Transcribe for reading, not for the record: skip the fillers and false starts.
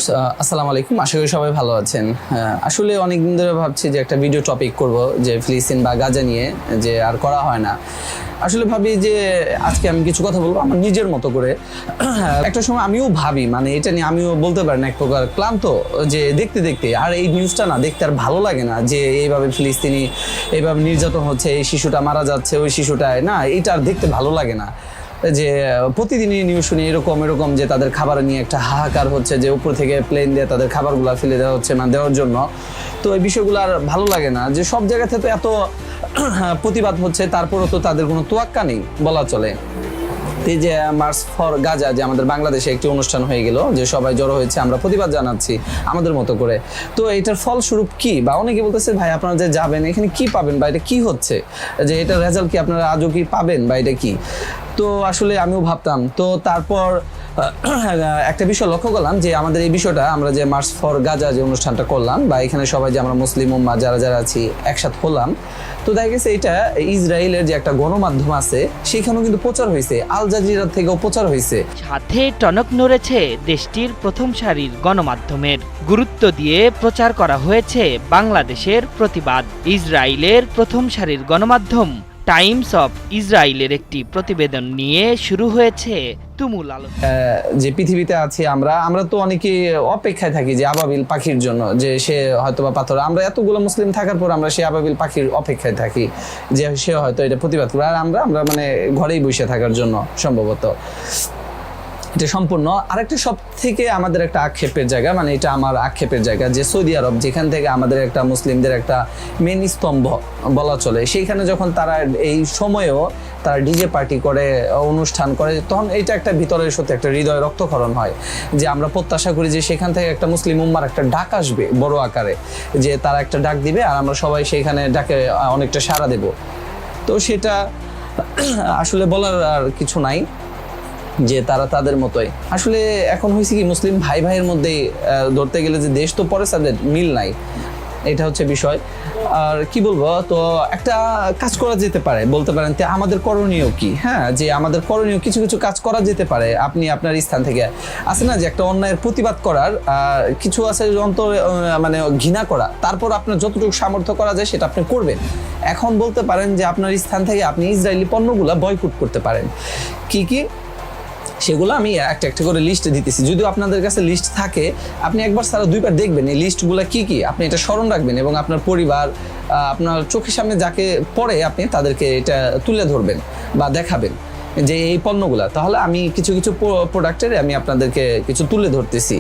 Viewers আসসালামু আলাইকুম, আশা করি সবাই ভালো আছেন। আসলে অনেকদিন ধরে ভাবছি যে একটা ভিডিও টপিক করব, যে ফিলিস্তিন বা গাজা নিয়ে, যে আর করা হয় না। আসলে ভাবি যে আজকে আমি কিছু কথা বলবো আমার নিজের মতো করে। একটা সময় আমিও ভাবি, মানে এটা নিয়ে আমিও বলতে পারি না এক প্রকার ক্লান্ত, যে দেখতে দেখতে আর এই নিউজটা না দেখতে আর ভালো লাগে না, যে এইভাবে ফিলিস্তিনি এইভাবে নির্যাতন হচ্ছে, এই শিশুটা মারা যাচ্ছে, ওই শিশুটায় না, এটা আর দেখতে ভালো লাগে না। যে প্রতিদিনই নিউজ শুনি এরকম যে তাদের খাবার নিয়ে একটা হাহাকার হচ্ছে, যে উপর থেকে প্লেন দিয়ে তাদের খাবারগুলো ফেলে দেওয়া হচ্ছে, মানে দেওয়ার জন্য। তো এই বিষয়গুলো আর ভালো লাগে না, যে সব জায়গাতে তো এত প্রতিবাদ হচ্ছে, তারপরও তো তাদের কোনো তোয়াক্কা নেই বলা চলে। এই যে মার্চ ফর গাজা, যে আমাদের বাংলাদেশে একটি অনুষ্ঠান হয়ে গেল, যে সবাই জড়ো হয়েছে, আমরা প্রতিবাদ জানাচ্ছি আমাদের মতো করে। তো এটার ফলস্বরূপ কি, বা অনেকে বলতেছে ভাই আপনারা যে যাবেন এখানে কি পাবেন, বা এটা কি হচ্ছে, যে এটার রেজাল্ট কি আপনারা আজও কি পাবেন, বা এটা কি। তো আসলে আমিও ভাবতাম, তো তারপর একটা বিষয় লক্ষ্য করলাম, যে আমাদের এই বিষয়টা আমরা যে মার্চ ফর গাজা যে অনুষ্ঠানটা করলাম, বা এখানে সবাই যে আমরা মুসলিম উম্মা যারা যারা আছি একসাথে হলাম, তো দেখা গেছে এটা ইসরায়েলের যে একটা গণমাধ্যম আছে সেখানেও কিন্তু প্রচার হয়েছে, আল জাজিরা থেকেও প্রচার হয়েছে। সাথে টনক নড়েছে দেশটির প্রথম সারির গণমাধ্যমের। গুরুত্ব দিয়ে প্রচার করা হয়েছে বাংলাদেশের প্রতিবাদ। ইসরায়েলের প্রথম সারির গণমাধ্যম টাইমস অফ ইসরায়েলের একটি প্রতিবেদন নিয়ে শুরু হয়েছে তুমুল আলোচনা। যে পৃথিবীতে আছি আমরা তো অনেকে অপেক্ষায় থাকি যে আবাবিল পাখির জন্য, যে সে হয়তো বা পাথর, আমরা এতগুলো মুসলিম থাকার পর আমরা সেই আবাবিল পাখির অপেক্ষায় থাকি, যে সে হয়তো এটা প্রতিবাদ করে, আর আমরা মানে ঘরেই বসে থাকার জন্য সম্ভবত। এটা সম্পূর্ণ আরেকটা সব থেকে আমাদের একটা আক্ষেপের জায়গা, মানে এটা আমার আক্ষেপের জায়গা, যে সৌদি আরব, যেখান থেকে আমাদের একটা মুসলিমদের একটা মেন স্তম্ভ বলা চলে, সেইখানে যখন তারা এই সময়েও তারা ডিজে পার্টি করে, অনুষ্ঠান করে, তখন এটা একটা ভিতরের সত্যি একটা হৃদয় রক্তক্ষরণ হয়, যে আমরা প্রত্যাশা করি যে সেখান থেকে একটা মুসলিম উম্মার একটা ডাক আসবে বড় আকারে, যে তারা একটা ডাক দিবে আর আমরা সবাই সেইখানে ডাকে অনেকটা সাড়া দেব। তো সেটা আসলে বলার আর কিছু নাই, যে তারা তাদের মতোই। আসলে এখন হয়েছে কি, মুসলিম ভাই ভাইয়ের মধ্যে ধরতে গেলে যে দেশ তো পরে সাবজেক্ট, মিল নাই, এটা হচ্ছে বিষয়। আর কি বলবো, তো একটা কাজ করা যেতে পারে, বলতে পারেন যে আমাদের করণীয় কি। হ্যাঁ, যে আমাদের করণীয় কিছু কিছু কাজ করা যেতে পারে। আপনি আপনার স্থান থেকে আছে না, যে একটা অন্যায়ের প্রতিবাদ করার কিছু আছে অন্তর, মানে ঘৃণা করা, তারপর আপনার যতটুকু সামর্থ্য করা যায় সেটা আপনি করবেন। এখন বলতে পারেন যে আপনার স্থান থেকে আপনি ইসরায়েলি পণ্যগুলা বয়কট করতে পারেন। কি কি সেগুলো আমি একটা একটা করে লিস্ট দিতেছি, যদিও আপনাদের কাছে লিস্ট থাকে, আপনি একবার ছাড়া দুইবার দেখবেন এই লিস্টগুলো কি কি, আপনি এটা স্মরণ রাখবেন, এবং আপনার পরিবার, আপনার চোখের সামনে যাকে পড়ে আপনি তাদেরকে এটা তুলে ধরবেন বা দেখাবেন, যে এই পণ্যগুলা। তাহলে আমি কিছু কিছু প্রোডাক্টের আমি আপনাদেরকে কিছু তুলে ধরতেছি।